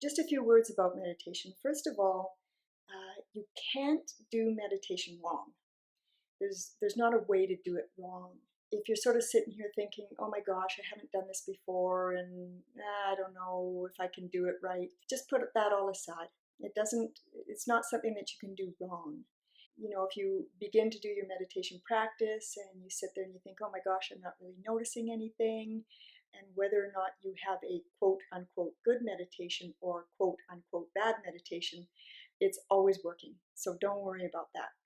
Just a few words about meditation. First of all, you can't do meditation wrong. There's not a way to do it wrong. If you're sort of sitting here thinking, oh my gosh, I haven't done this before and I don't know if I can do it right, just put that all aside. It's not something that you can do wrong. You know, if you begin to do your meditation practice and you sit there and you think, oh my gosh, I'm not really noticing anything, and whether or not you have a quote unquote good meditation or quote unquote bad meditation, it's always working. So don't worry about that.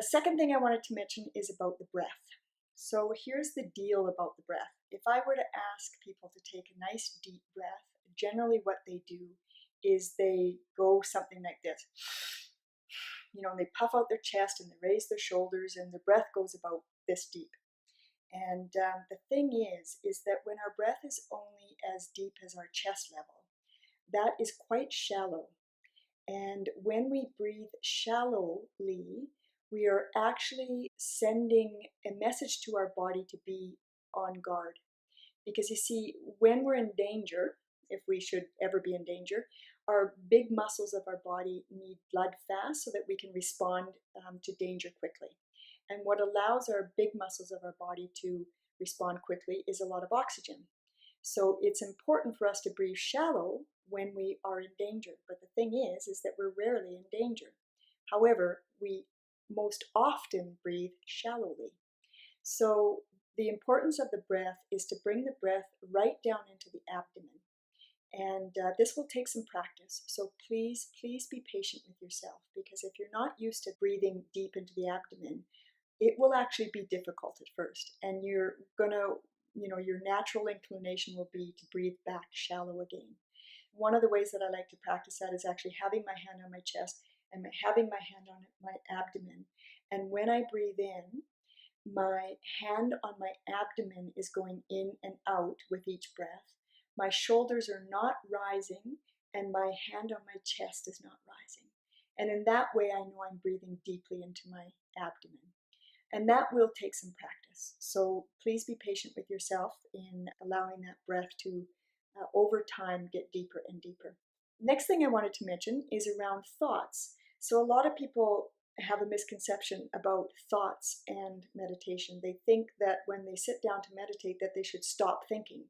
Second thing I wanted to mention is about the breath. So here's the deal about the breath. If I were to ask people to take a nice deep breath, generally what they do is they go something like this. You know, they puff out their chest and they raise their shoulders and their breath goes about this deep. And the thing is that when our breath is only as deep as our chest level, that is quite shallow. And when we breathe shallowly, we are actually sending a message to our body to be on guard. Because you see, when we're in danger, if we should ever be in danger, our big muscles of our body need blood fast so that we can respond to danger quickly. And what allows our big muscles of our body to respond quickly is a lot of oxygen. So it's important for us to breathe shallow when we are in danger. But the thing is that we're rarely in danger. However, we most often breathe shallowly. So the importance of the breath is to bring the breath right down into the abdomen. And this will take some practice. So please be patient with yourself, because if you're not used to breathing deep into the abdomen, it will actually be difficult at first. And you're going to, your natural inclination will be to breathe back shallow again. One of the ways that I like to practice that is actually having my hand on my chest and having my hand on my abdomen. And when I breathe in, my hand on my abdomen is going in and out with each breath. My shoulders are not rising and my hand on my chest is not rising. And in that way, I know I'm breathing deeply into my abdomen. And that will take some practice. So please be patient with yourself in allowing that breath to, over time, get deeper and deeper. Next thing I wanted to mention is around thoughts. So a lot of people have a misconception about thoughts and meditation. They think that when they sit down to meditate that they should stop thinking.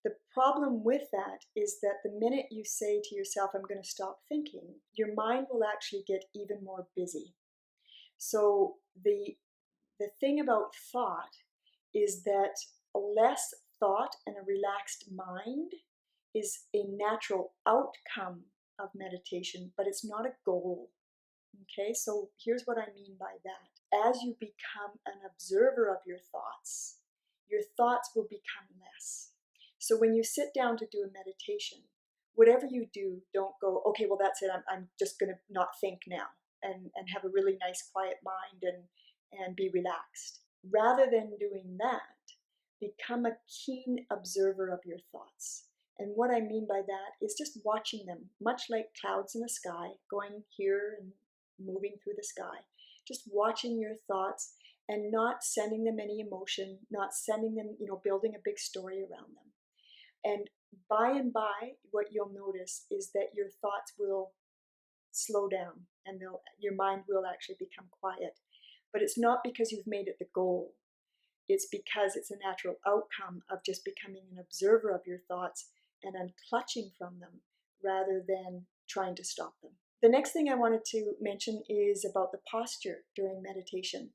The problem with that is that the minute you say to yourself, I'm going to stop thinking, your mind will actually get even more busy. So the thing about thought is that a less thought and a relaxed mind is a natural outcome of meditation, but it's not a goal. Okay, so here's what I mean by that. As you become an observer of your thoughts will become less. So when you sit down to do a meditation, whatever you do, don't go, okay, well, that's it. I'm just going to not think now and have a really nice, quiet mind and be relaxed. Rather than doing that, become a keen observer of your thoughts. And what I mean by that is just watching them, much like clouds in the sky, going here and moving through the sky. Just watching your thoughts and not sending them any emotion, not sending them, building a big story around them. And by, what you'll notice is that your thoughts will slow down and your mind will actually become quiet. But it's not because you've made it the goal. It's because it's a natural outcome of just becoming an observer of your thoughts and unclutching from them rather than trying to stop them. The next thing I wanted to mention is about the posture during meditation.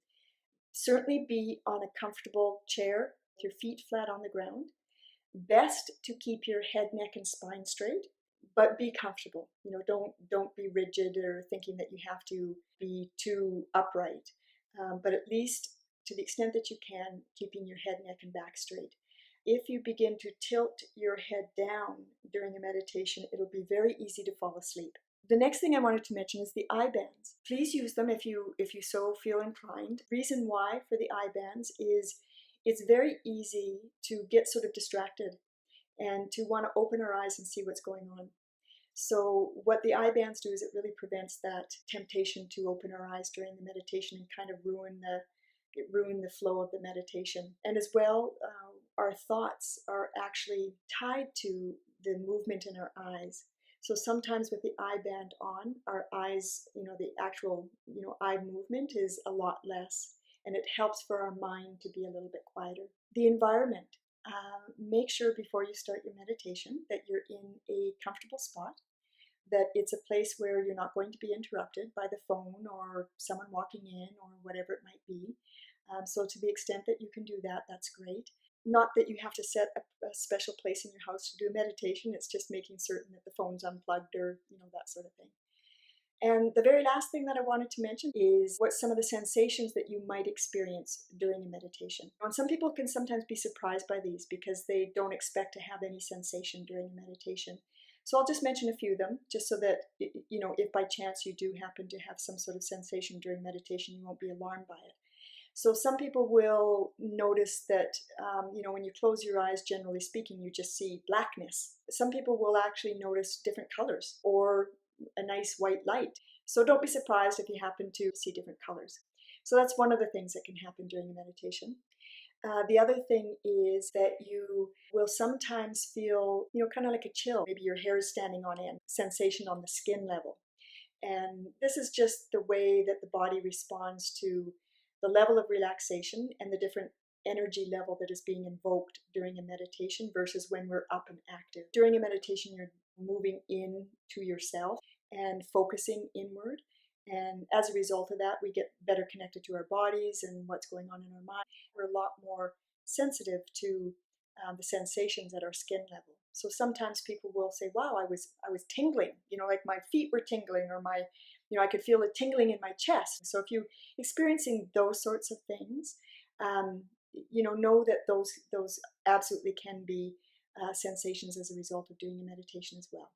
Certainly be on a comfortable chair with your feet flat on the ground. Best to keep your head, neck, and spine straight, but be comfortable. Don't be rigid or thinking that you have to be too upright. But at least to the extent that you can, keeping your head, neck, and back straight. If you begin to tilt your head down during a meditation, it'll be very easy to fall asleep. The next thing I wanted to mention is the eye bands. Please use them if you so feel inclined. Reason why for the eye bands is it's very easy to get sort of distracted and to want to open our eyes and see what's going on. So what the eye bands do is it really prevents that temptation to open our eyes during the meditation and kind of ruin the flow of the meditation. And as well, our thoughts are actually tied to the movement in our eyes. So sometimes with the eye band on, our eyes, the actual, eye movement is a lot less, and it helps for our mind to be a little bit quieter. The environment. Make sure before you start your meditation that you're in a comfortable spot, that it's a place where you're not going to be interrupted by the phone or someone walking in or whatever it might be. So to the extent that you can do that, that's great. Not that you have to set a special place in your house to do a meditation. It's just making certain that the phone's unplugged or, that sort of thing. And the very last thing that I wanted to mention is what some of the sensations that you might experience during a meditation. And some people can sometimes be surprised by these because they don't expect to have any sensation during a meditation. So I'll just mention a few of them, just so that, if by chance you do happen to have some sort of sensation during meditation, you won't be alarmed by it. So some people will notice that, when you close your eyes, generally speaking, you just see blackness. Some people will actually notice different colors or a nice white light. So don't be surprised if you happen to see different colors. So that's one of the things that can happen during a meditation. The other thing is that you will sometimes feel, kind of like a chill. Maybe your hair is standing on end, sensation on the skin level. And this is just the way that the body responds to the level of relaxation and the different energy level that is being invoked during a meditation versus when we're up and active. During a meditation, you're moving in to yourself and focusing inward. And as a result of that, we get better connected to our bodies and what's going on in our mind. We're a lot more sensitive to the sensations at our skin level. So sometimes people will say, wow, I was tingling, like my feet were tingling, or I could feel it tingling in my chest. So if you're experiencing those sorts of things, know that those absolutely can be sensations as a result of doing a meditation as well.